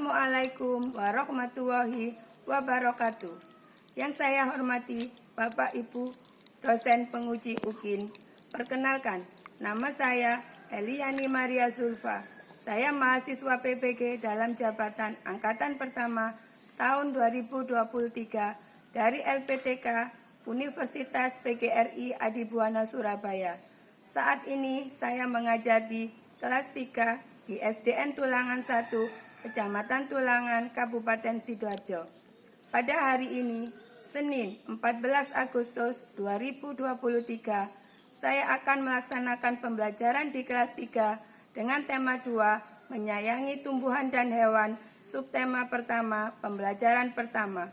Assalamualaikum warahmatullahi wabarakatuh. Yang saya hormati Bapak Ibu dosen penguji UKIN. Perkenalkan, nama saya Eliani Maria Zulfa. Saya mahasiswa PPG dalam jabatan Angkatan Pertama tahun 2023 dari LPTK Universitas PGRI Adibuana Surabaya. Saat ini saya mengajar di kelas 3 di SDN Tulangan 1, Kecamatan Tulangan, Kabupaten Sidoarjo. Pada hari ini, Senin 14 Agustus 2023, saya akan melaksanakan pembelajaran di kelas 3 dengan tema 2, menyayangi tumbuhan dan hewan, subtema pertama, pembelajaran pertama.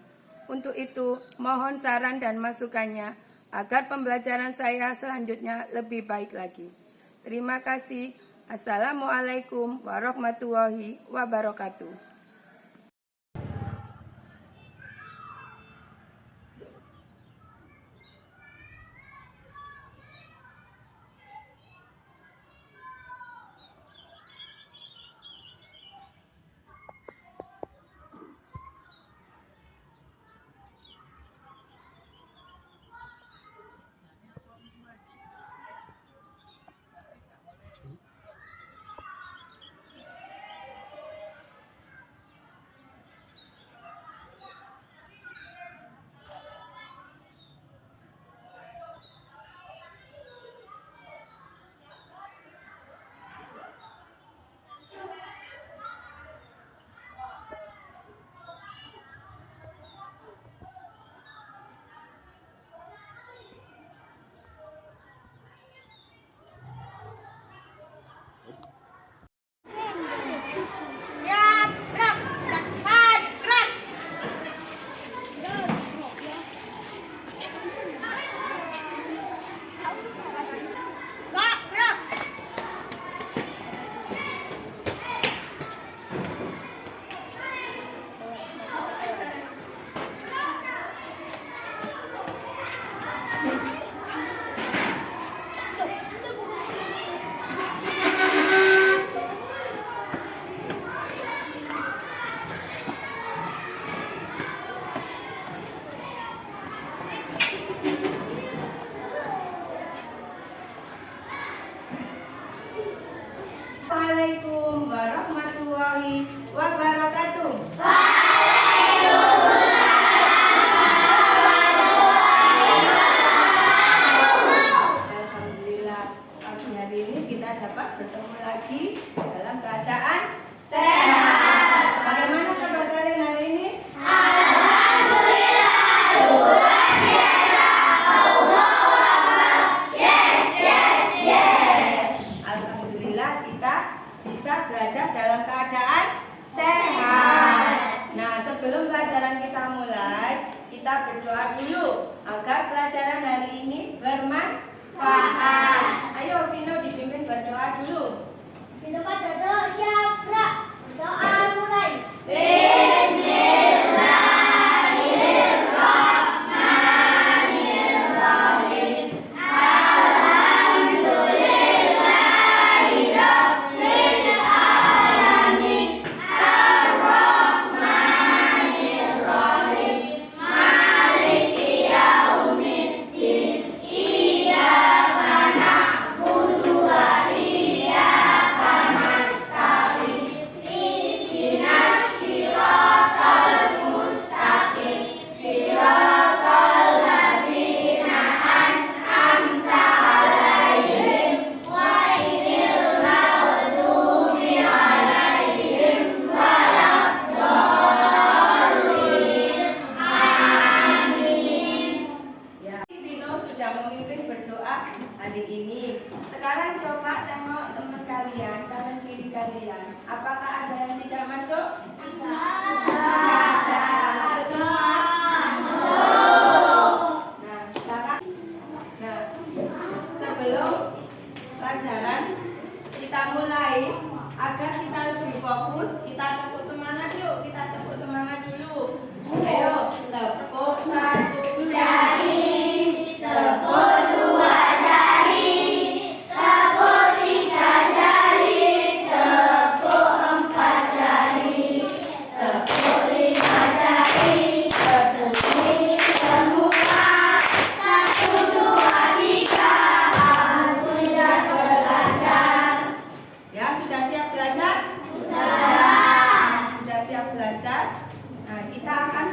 Untuk itu, mohon saran dan masukannya agar pembelajaran saya selanjutnya lebih baik lagi. Terima kasih. Assalamualaikum warahmatullahi wabarakatuh. Assalamualaikum warahmatullahi wabarakatuh. Alhamdulillah, pagi hari ini kita dapat bertemu lagi dalam keadaan sehat. Bagaimana kabar kalian hari ini? Alhamdulillah, luar biasa. Yes. Alhamdulillah kita bisa belajar dalam keadaan sehat. Nah, sebelum pelajaran kita mulai, kita berdoa dulu agar pelajaran hari ini bermanfaat. Ayo Vino dipimpin berdoa dulu. Di tempat duduk siap, gerak. Doa mulai. Bismillahirrahmanirrahim.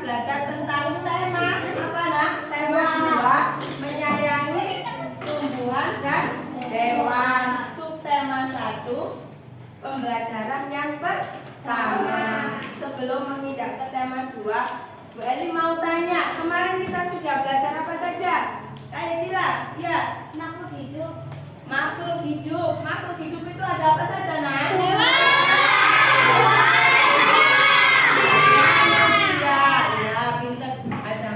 belajar tentang tema apa nak? Tema 2, menyayangi tumbuhan dan hewan. Subtema 1, pembelajaran yang pertama. Sebelum menginjak ke tema 2, Bu Eli mau tanya, kemarin kita sudah belajar apa saja? Kayak Cila? Ya. Makhluk hidup. Makhluk hidup. Makhluk hidup itu ada apa saja nak?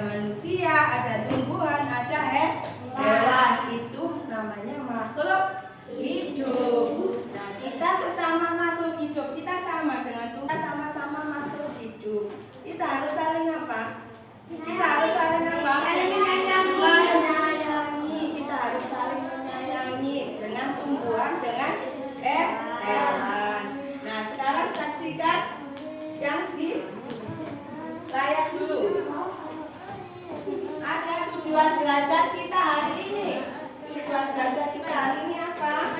Manusia, ada tumbuhan, ada hewan. Itu namanya makhluk hidup. Nah, kita sesama makhluk hidup, kita sama dengan Tuhan, kita sama-sama makhluk hidup. Kita harus saling apa? Kita harus saling apa? Menyayangi. Kita harus saling menyayangi dengan tumbuhan, dengan hewan. Nah, sekarang saksikan yang di layar dulu. Ada tujuan belajar kita hari ini. Tujuan belajar kita hari ini apa?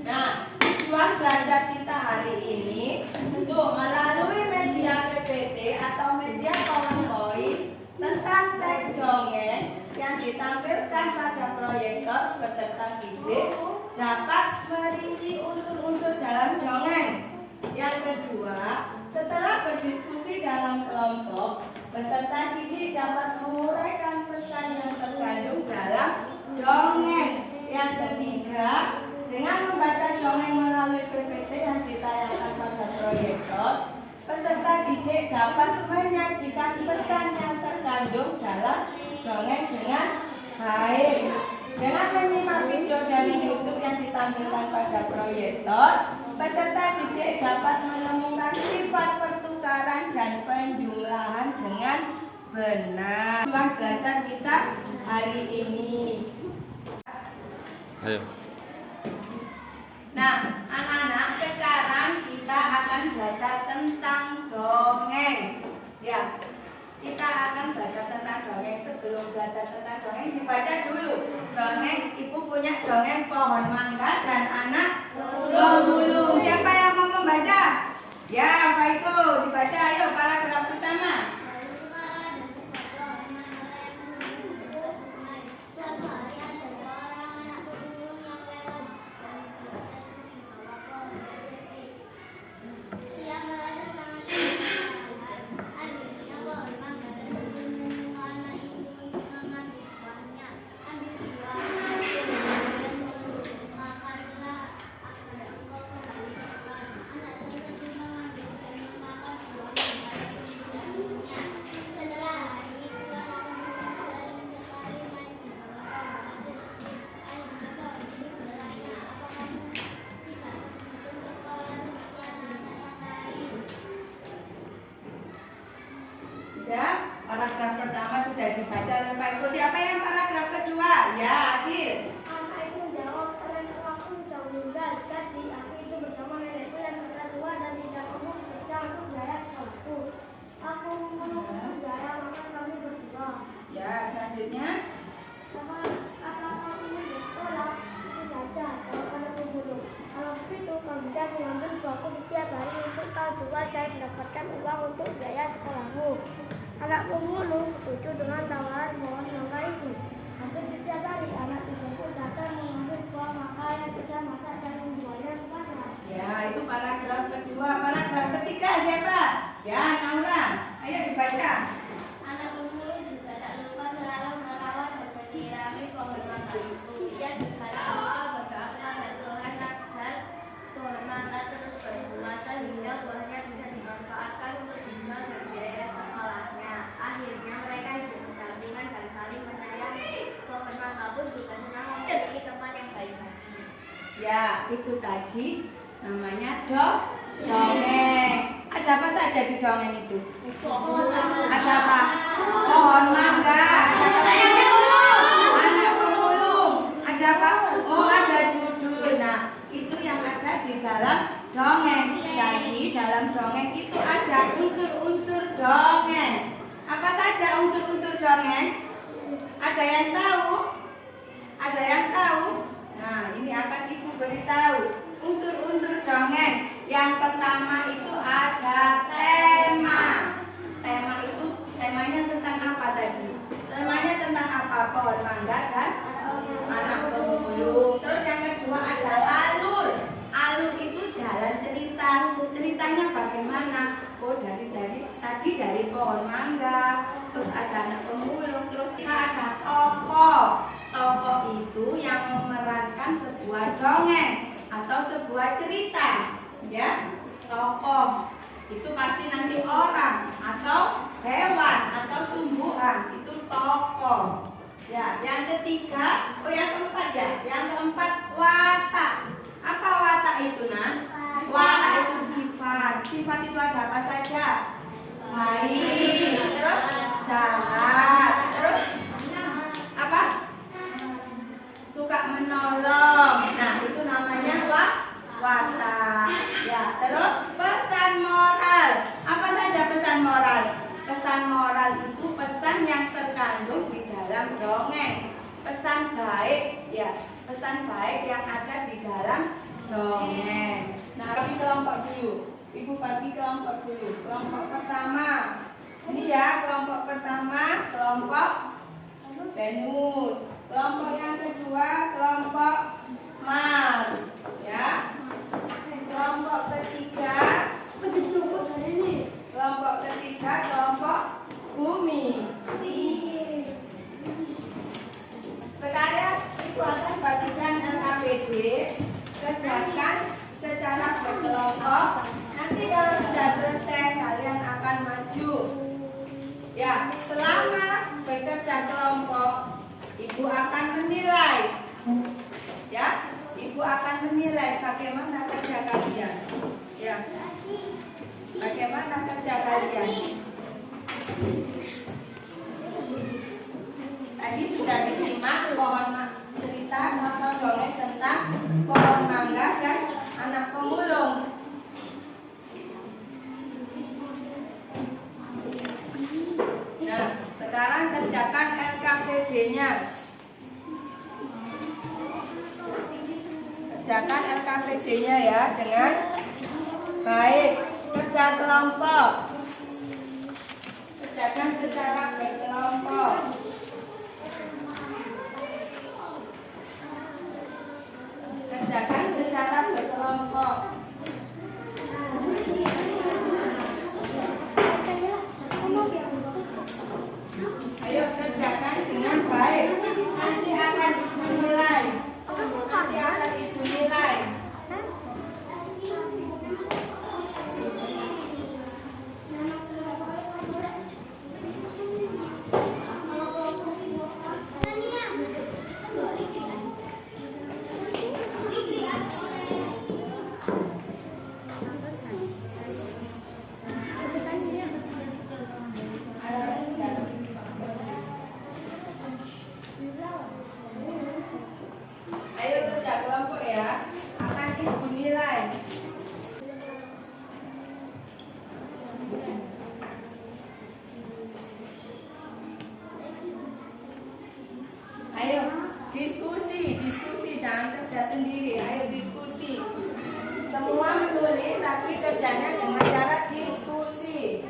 Nah, tujuan belajar kita hari ini itu melalui media PPT atau media PowerPoint tentang teks dongeng yang ditampilkan pada proyektor peserta didik dapat merinci unsur-unsur dalam dongeng. Yang kedua, setelah berdiskusi dalam kelompok, peserta didik dapat menguraikan pesan yang terkandung dalam dongeng. Yang ketiga, dengan membaca dongeng melalui PPT yang ditayangkan pada proyektor, peserta didik dapat menyajikan pesan yang terkandung dalam dongeng dengan baik. Dengan menyimak video dari YouTube yang ditampilkan pada proyektor, peserta didik dapat menemukan sifat pertukaran dan penjumlahan dengan benar. Tujuan belajar kita hari ini. Ayo. Nah, anak-anak, sekarang kita akan belajar tentang dongeng. Ya, kita akan belajar tentang dongeng. Sebelum belajar tentang dongeng, dibaca dulu. Dongeng, ibu punya dongeng pohon mangga dan anak pemulung. Siapa yang mau membaca? Ya, Pak Iko, dibaca. Ayo, paragraf pertama. Sudah, paragraf pertama sudah dibaca oleh Pak Iko. Siapa yang paragraf kedua? Ya, Adil. Anak itu menjawab, keren aku sudah meninggal. Jadi aku itu bersama nenekku yang sudah tua dan tidak umur ketika aku jaya sekolahku. Aku menunggu jaya maka kami berdua. Ya, selanjutnya. Apa kau ingin bersekolah? Itu saja, kalau pada pemulung. Kalau begitu, kau bisa mengambil buahku setiap hari untuk kau jual dan mendapatkan uang untuk biaya sekolahmu. Anak pemulung setuju dengan tawaran pohon mangga itu. Hampir setiap hari anak tersebut datang mengambil buah mangga yang sudah masak dan membuahnya ke pasar. Ya, itu paragraf kedua. Paragraf ketiga siapa? Ya, Naura. Ayo dibaca. Anak pemulung juga tak lupa selalu merawat dan menyirami pohon mangga itu. Ia juga tak lupa berdoa kepada Tuhan agar pohon mangga terus berbuah sehingga buahnya bisa dimanfaatkan untuk dijual dan biaya sekolahnya. Akhirnya mereka hidup berdampingan dan saling menyayangi. Pohon mangga pun juga senang memiliki teman yang baik hati. Ya, itu tadi namanya dongeng. Ada apa saja di dongeng itu? Ada apa? Pohon mangga. Ada apa? Anak pemulung. Ada apa? Oh, ada judul. Nah, itu yang ada di dalam dongeng. Jadi dalam dongeng itu ada unsur-unsur dongeng. Apa saja unsur-unsur dongeng? Ada yang tahu? Ada yang tahu? Nah, ini akan Ibu beritahu unsur-unsur dongeng. Yang pertama itu ada pohon mangga dan anak pemulung. Terus yang kedua ada alur. Alur itu jalan cerita. Ceritanya bagaimana? Oh, tadi dari pohon mangga, terus ada anak pemulung, terus kita ada tokoh. Tokoh itu yang memerankan sebuah dongeng atau sebuah cerita, ya. Tokoh itu pasti nanti orang atau hewan atau tumbuhan, itu tokoh. Ya, yang ketiga, yang keempat ya. Yang keempat watak. Apa watak itu, Nah? Watak itu sifat. Sifat itu ada apa saja? Baik, terus jahat, terus apa? Suka menolong. Nah, itu namanya watak. Ya, terus pesan moral. Apa saja pesan moral? Pesan moral itu pesan yang terkandung di dalam dongeng. Pesan baik, ya, pesan baik yang ada di dalam dongeng. Nah, bagi kelompok dulu. Ibu bagi kelompok dulu. Kelompok pertama. Ini ya, kelompok pertama, kelompok Venus. Kelompok yang kedua, kelompok Mars. Ya. Kelompok ketiga, kelompok Bumi. Sekarang Ibu akan bagikan LKPD, kerjakan secara berkelompok. Nanti kalau sudah selesai kalian akan maju. Ya, selama bekerja kelompok, Ibu akan menilai. Ya, Ibu akan menilai bagaimana kerja kalian. Ya, bagaimana kerja kalian. Tadi sudah disimak cerita atau dongeng tentang pohon mangga dan anak pemulung. Nah, sekarang kerjakan LKPD-nya. Kerjakan LKPD-nya ya dengan baik. Kerja kelompok. Kerjakan secara berkelompok. Kerjakan secara berkelompok. Ayo kerjakan dengan baik. Nanti akan Ibu nilai. Nanti akan Ibu nilai. Ayo kerja kelompok ya. Akan Ibu nilai. Ayo diskusi, jangan kerja sendiri. Ayo diskusi. Semua menulis tapi kerjanya dengan cara diskusi.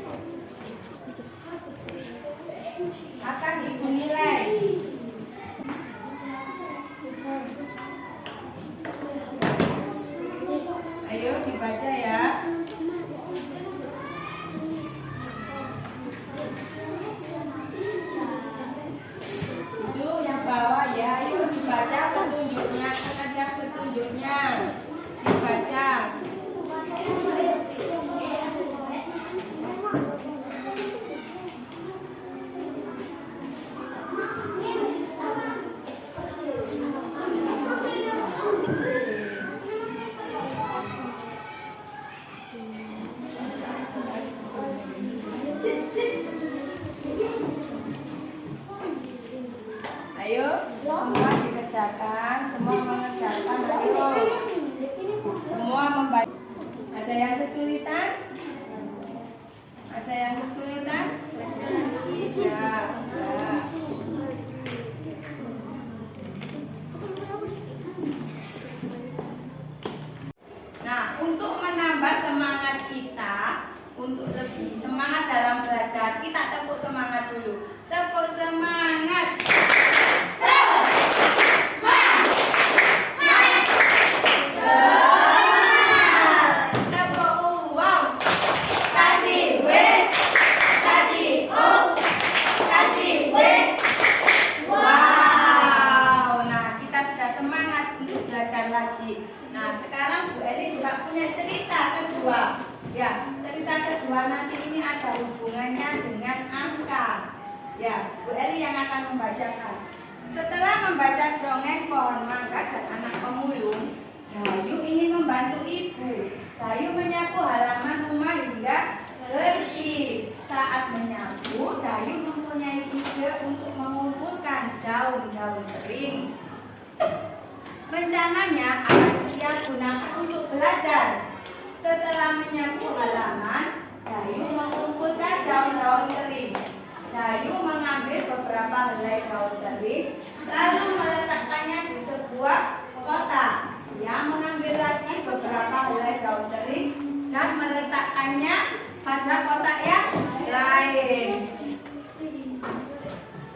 Akan Ibu nilai. Ayo dibaca ya. Itu yang bawah ya. Ayo dibaca petunjuknya. Ada petunjuknya. Dibaca. Ayo, semua dikerjakan, semua mengerjakan. Ayo, semua membaca. Ada yang kesulitan? Ada yang kesulitan? Ya, ya. Nah, untuk menambah semangat kita, untuk lebih semangat dalam belajar, kita tepuk semangat dulu. Tepuk semangat. cerita kedua. Ya, cerita kedua nanti ini ada hubungannya dengan angka. Ya, Bu Eli yang akan membacakan. Setelah membaca dongeng pohon mangga dan anak pemulung, Dayu ingin membantu ibu. Dayu menyapu halaman rumah hingga bersih. Saat menyapu, Dayu mempunyai ide untuk mengumpulkan daun-daun kering. Rencananya akan ia gunakan untuk belajar. Setelah menyapu halaman, Dayu mengumpulkan daun-daun kering. Dayu mengambil beberapa helai daun kering, lalu meletakkannya di sebuah kotak. Ia mengambil lagi beberapa helai daun kering dan meletakkannya pada kotak yang lain.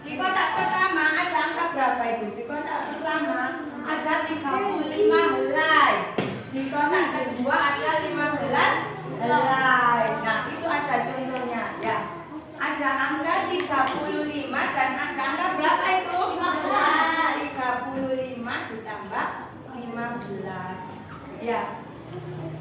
Di kotak pertama ada angka berapa itu? Di kotak pertama ada 35 helai. Di kotak kedua ada 15 helai. Nah, itu ada contohnya ya. Ada angka 35 dan ada angka berapa itu? 35 ditambah 15. Ya.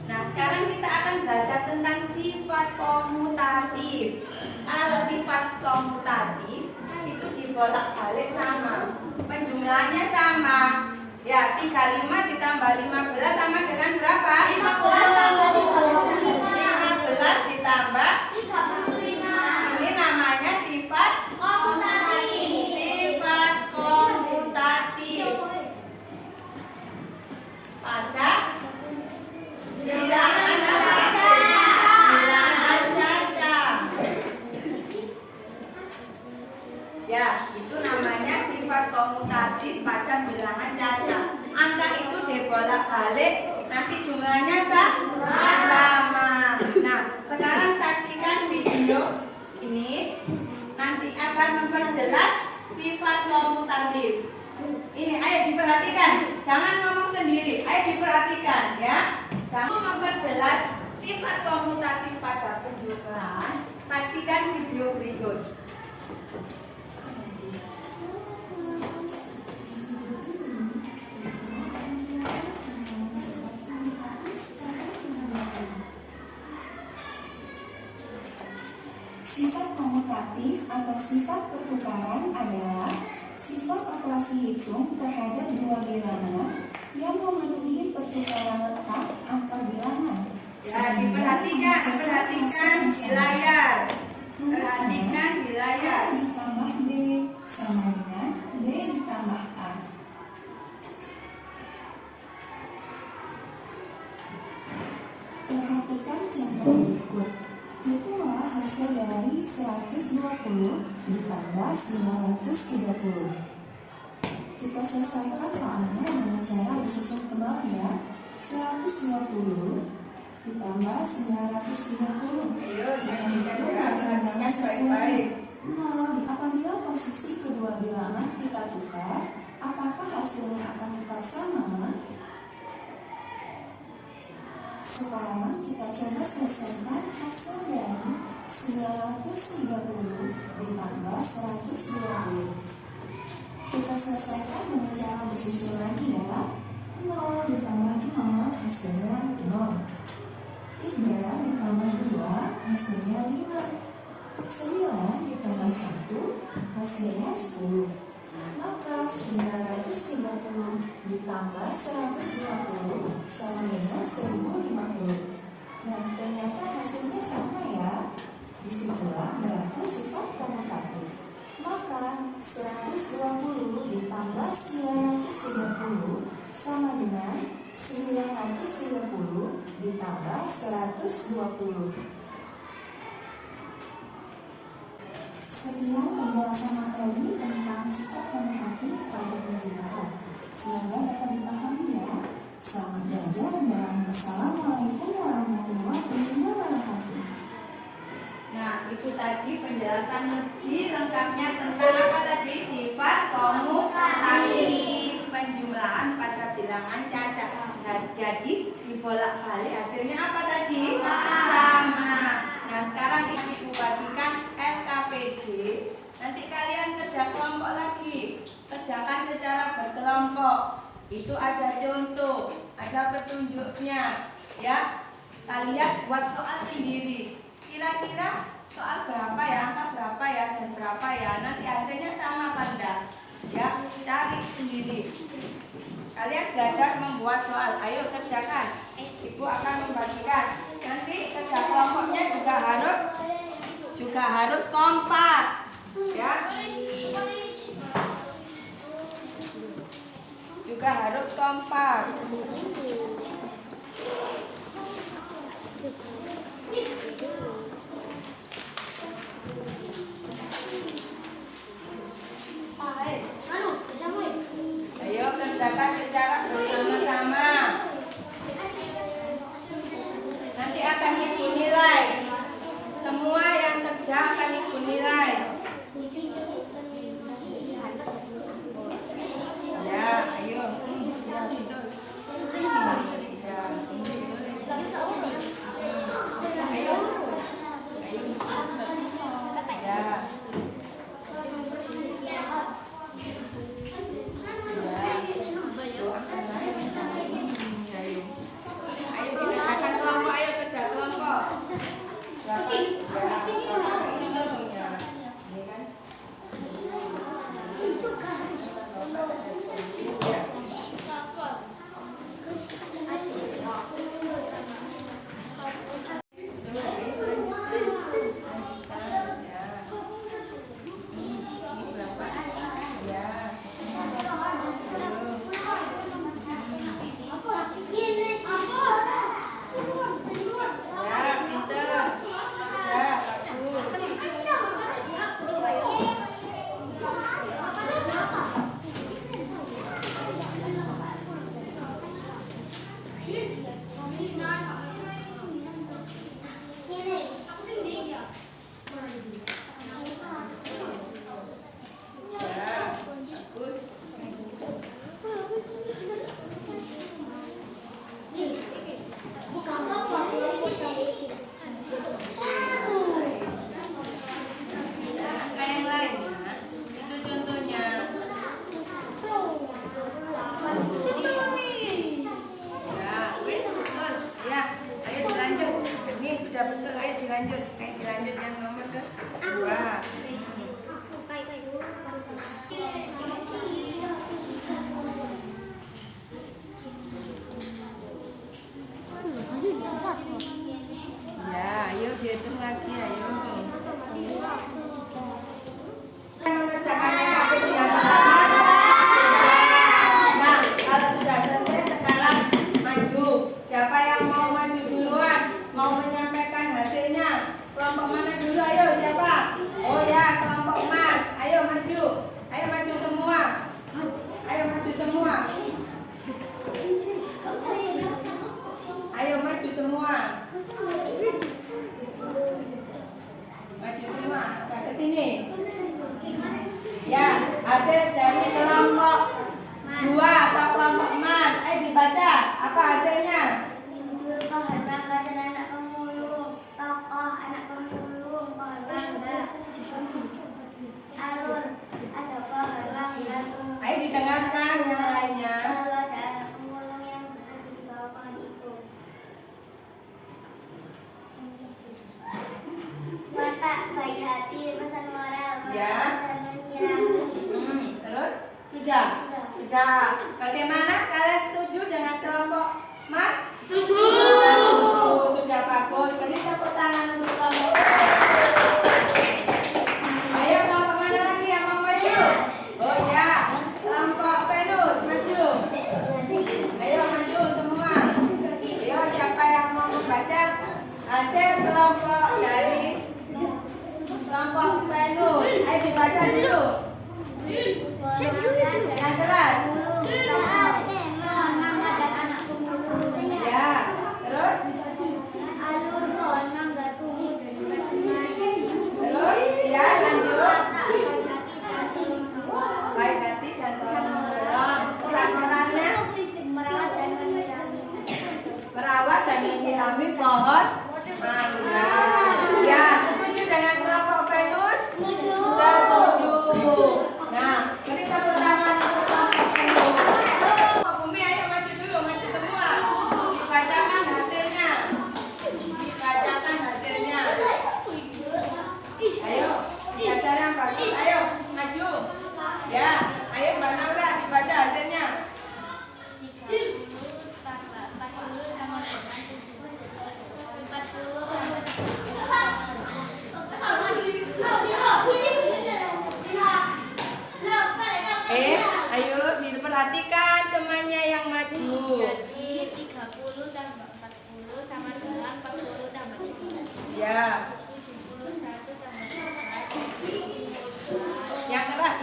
Nah, sekarang kita akan belajar tentang sifat komutatif. Kalau sifat komutatif itu dibolak-balik sama. Penjumlahannya sama. Ya, 35 ditambah 15 sama dengan berapa? 15 ditambah 35. Ini namanya sifat komutatif. Sifat komutatif. Pada bilangan apa? Bilangan cacat. Ya, itu namanya sifat komutatif pada bilangan cacat. Angka itu dibolak-balik, nanti jumlahnya sama. Nah, sekarang saksikan video ini, nanti akan memperjelas sifat komutatif. Ini, ayo diperhatikan, jangan ngomong sendiri, ayo diperhatikan ya. Jangan memperjelas sifat komutatif pada penjumlahan. Saksikan video berikut. Sifat komutatif atau sifat pertukaran adalah sifat operasi hitung terhadap dua bilangan yang memenuhi pertukaran letak antar bilangan. Ya, perhatikan di layar. Perhatikan di layar. A ditambah B sama dengan B ditambah A. Perhatikan contoh berikut. Hitunglah hasil dari 120 ditambah 930. Kita selesaikan soalnya dengan cara bersusun ke bawah ya. 120 ditambah 930. Kita hitung dari bilangan 10. 0. Apabila posisi kedua bilangan kita tukar, apakah hasilnya akan tetap sama? Sekarang kita coba selesaikan hasil dari 930 ditambah 120. Kita selesaikan dengan cara bersusun lagi ya. 0 ditambah 0 hasilnya 0. 3 ditambah 2 hasilnya 5. 9 ditambah 1 hasilnya 10. Maka 930 ditambah 120 sama dengan 1050. Nah, ternyata hasilnya sama ya. Disitulah berlaku sifat komutatif. Maka 120 ditambah 930 sama dengan 930 ditambah 120. Sekian penjelasan materi tentang sifat komutatif pada penjumlahan. Semoga dapat dipahami ya. Selamat belajar dan wassalamualaikum warahmatullahi wabarakatuh. Nah, itu tadi penjelasan lebih lengkapnya tentang apa tadi? Sifat komutatif, penjumlahan pada bilangan cacat. Jadi dibolak-balik hasilnya apa tadi? Sama. Nah, sekarang ibu bagikan LKPD. Nanti kalian kerja kelompok lagi. Kerjakan secara berkelompok. Itu ada contoh, ada petunjuknya, ya. Kalian buat soal sendiri. Kira-kira soal berapa ya, angka berapa ya, dan berapa ya. Nanti hasilnya sama apa enggak? Ya, cari sendiri. Kalian belajar membuat soal. Ayo kerjakan. Ibu akan membagikan. Nanti kerja kelompoknya juga harus kompak. Ya. Juga harus kompak. Ayo kerjakan secara bersama-sama. Nanti akan ibu nilai. Semua yang kerja akan ibu nilai. Ya, ayo. Ya, betul. Ya, ayo. Ayo. Ya. Ayo dikerjakan kelompok, ayo kerja kelompok. Dilanjut yang nomor kedua. Ya, ayo dihitung lagi, ayo. Mengerjakan SKP yang pertama. Nah, kalau sudah selesai sekarang maju. Siapa yang mau maju duluan? Mau menyampaikan hasilnya? Kelompok mana dulu? Ayo siapa? Oh ya, kelompok Mas. Ayo maju. Ayo maju semua. Ayo maju semua. Ayo maju semua. Maju semua. Agak ke sini. Ya, hasil dari kelompok 2 atau kelompok Mas. Ayo dibaca. Apa hasilnya? Ayo didengarkan yang lainnya. Watak baik hati, pesan moral, Ya. dan menyerah. Terus? Sudah? Sudah. Bagaimana? Kalian setuju dengan kelompok Mas? Setuju. Sudah bagus. Beri tepuk tangan untuk kelompok. Ayo kelompok mana lagi yang mau maju? Oh ya, kelompok Venus maju. Ayo maju semua. Ayo siapa yang mau membaca hasil kelompok dari kelompok Venus? Ayo dibaca dulu. Yang keras. Ya, terus? Terus? Ya, lanjut. Baik hati dan tolong menolong. Sasarannya merawat dan menyirami pohon mangga. Ya, setuju dengan kelompok Venus? Setuju. Nah, beri tepuk tangan untuk kelompok Venus. Bumi, ayo maju dulu, maju semua. Dibacakan hasilnya.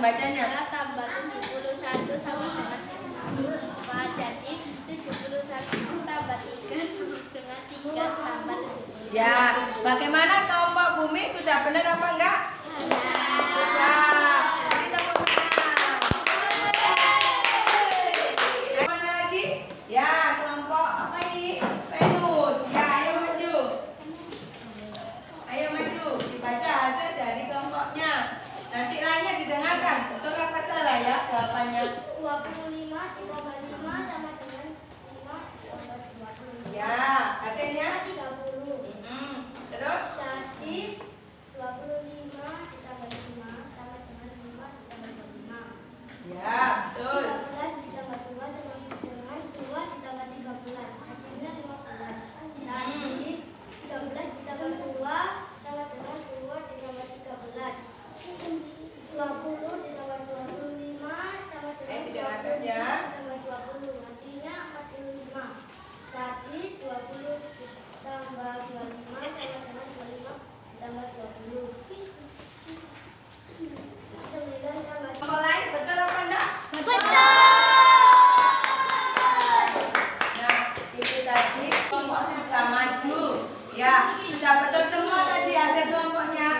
bacanya. Ya, tambah 71 sama dengan 74. Jadi 71 tambah 3 sama dengan 3 tambah 71. Ya, bagaimana kelompok bumi? Sudah benar apa enggak? Sudah. Beri tepuk tangan. Mana lagi? Ya, kelompok apa ini? Venus. Ya, ayo maju. Ayo maju. Dibaca hasil dari kelompoknya. Nanti lainnya didengarkan. Betul apa salah ya jawabannya? 25 ditambah 5 sama dengan 5 tambah 20. Ya, hasilnya? 30. Terus? Jadi 25 ditambah 5 sama dengan 5 ditambah 25. Ya, betul. 13 ditambah 2 sama dengan 2 ditambah 13. Hasilnya 15. Jadi 13 ditambah 2 sama dengan 2 ditambah 13. 20 ditambah 25 sama dengan didengarkan ya. 20 ditambah 20. Hasilnya 45. Jadi 20 tambah 25 sama dengan 25 ditambah 20. 9 tambah Kelompok lain betul apa enggak? Nah, itu tadi kelompok sudah maju. Ya, sudah betul semua tadi hasil kelompoknya.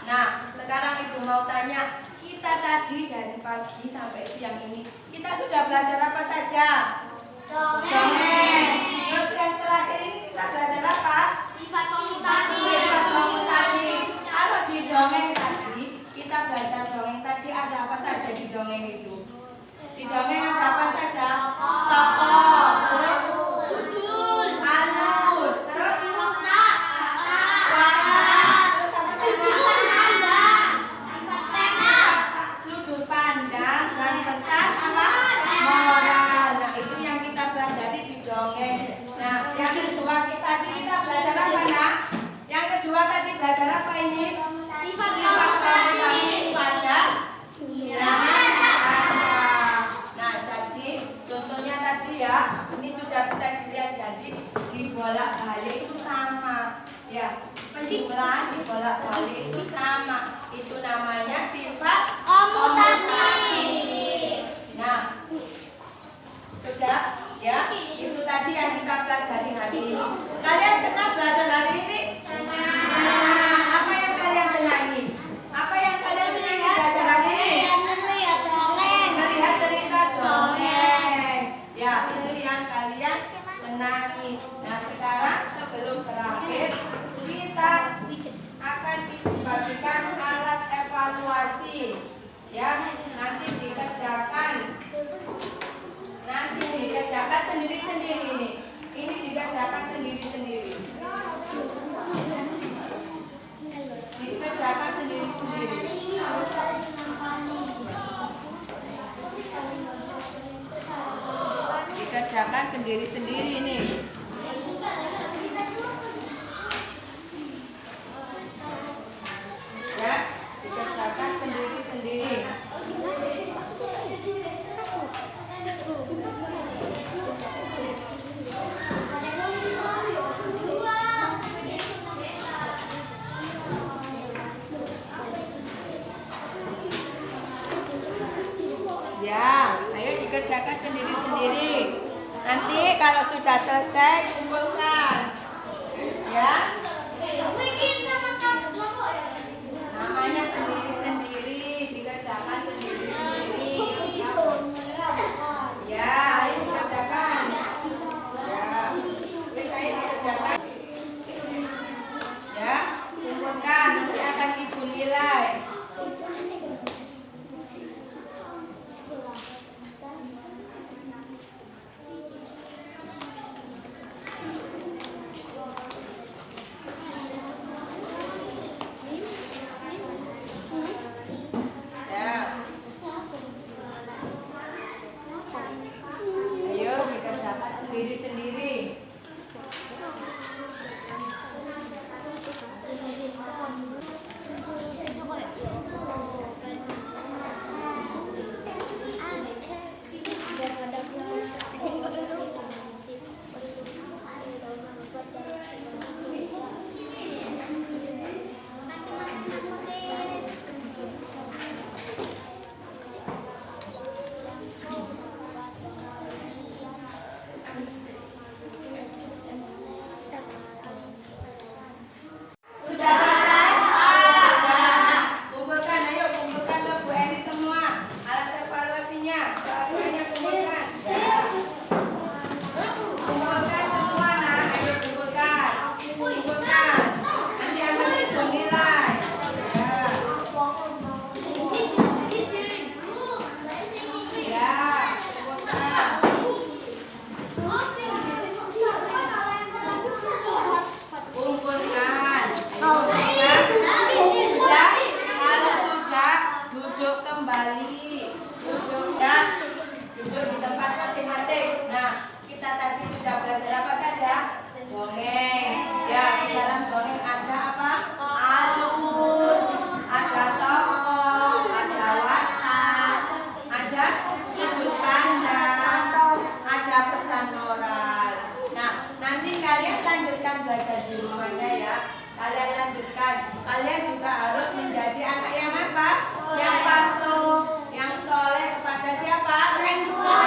Nah, sekarang Ibu mau tanya, kita tadi dari pagi sampai siang ini, kita sudah belajar apa saja? Dongeng. Terus yang terakhir ini kita belajar apa? sifat komutatif. Sifat komutatif. Kalau di dongeng tadi, kita belajar dongeng tadi ada apa saja di dongeng itu? Di dongeng ada apa saja? Tokoh, terus Judul, alur, terus kota, warna, terus apa saja? tema, Sudut pandang dan pesan apa? Moral. Nah, itu yang kita pelajari di dongeng. Nah, yang kedua kita belajar apa, Nak? Yang kedua tadi belajar apa ini? sifat Sifat komutatif. komutatif pada bilangan kata. Nah, jadi contohnya tadi ya, ini sudah bisa dilihat jadi dibolak-balik itu sama. Ya, penjumlahan dibolak-balik itu sama. Itu namanya sifat komutatif. Nah, sudah ya, itu tadi yang kita pelajari hari ini. Kalian senang belajar hari ini? Senang. Apa yang kalian senangi? Apa yang kalian senangi belajar hari ini? Melihat cerita dongeng. Ya, itu yang kalian senangi. Nah, sekarang sebelum berakhir, kita akan dibagikan alat evaluasi. Ya, nanti dikerjakan sendiri-sendiri ini. Ini dikerjakan sendiri-sendiri. Dikerjakan sendiri-sendiri. Dikerjakan sendiri-sendiri ini. Ya, dikerjakan sendiri-sendiri. Ya, ayo dikerjakan sendiri-sendiri. Nanti kalau sudah selesai kumpulkan. Ya, namanya sendiri-sendiri, dikerjakan sendiri-sendiri. Ya, ayo dikerjakan. Ya, wis ayo dikerjakan. Ya, kumpulkan, nanti akan Ibu nilai. kalian lanjutkan belajar di rumahnya ya. Kalian lanjutkan. Kalian juga harus menjadi anak yang apa? Yang patuh, yang soleh kepada siapa? Orang tua.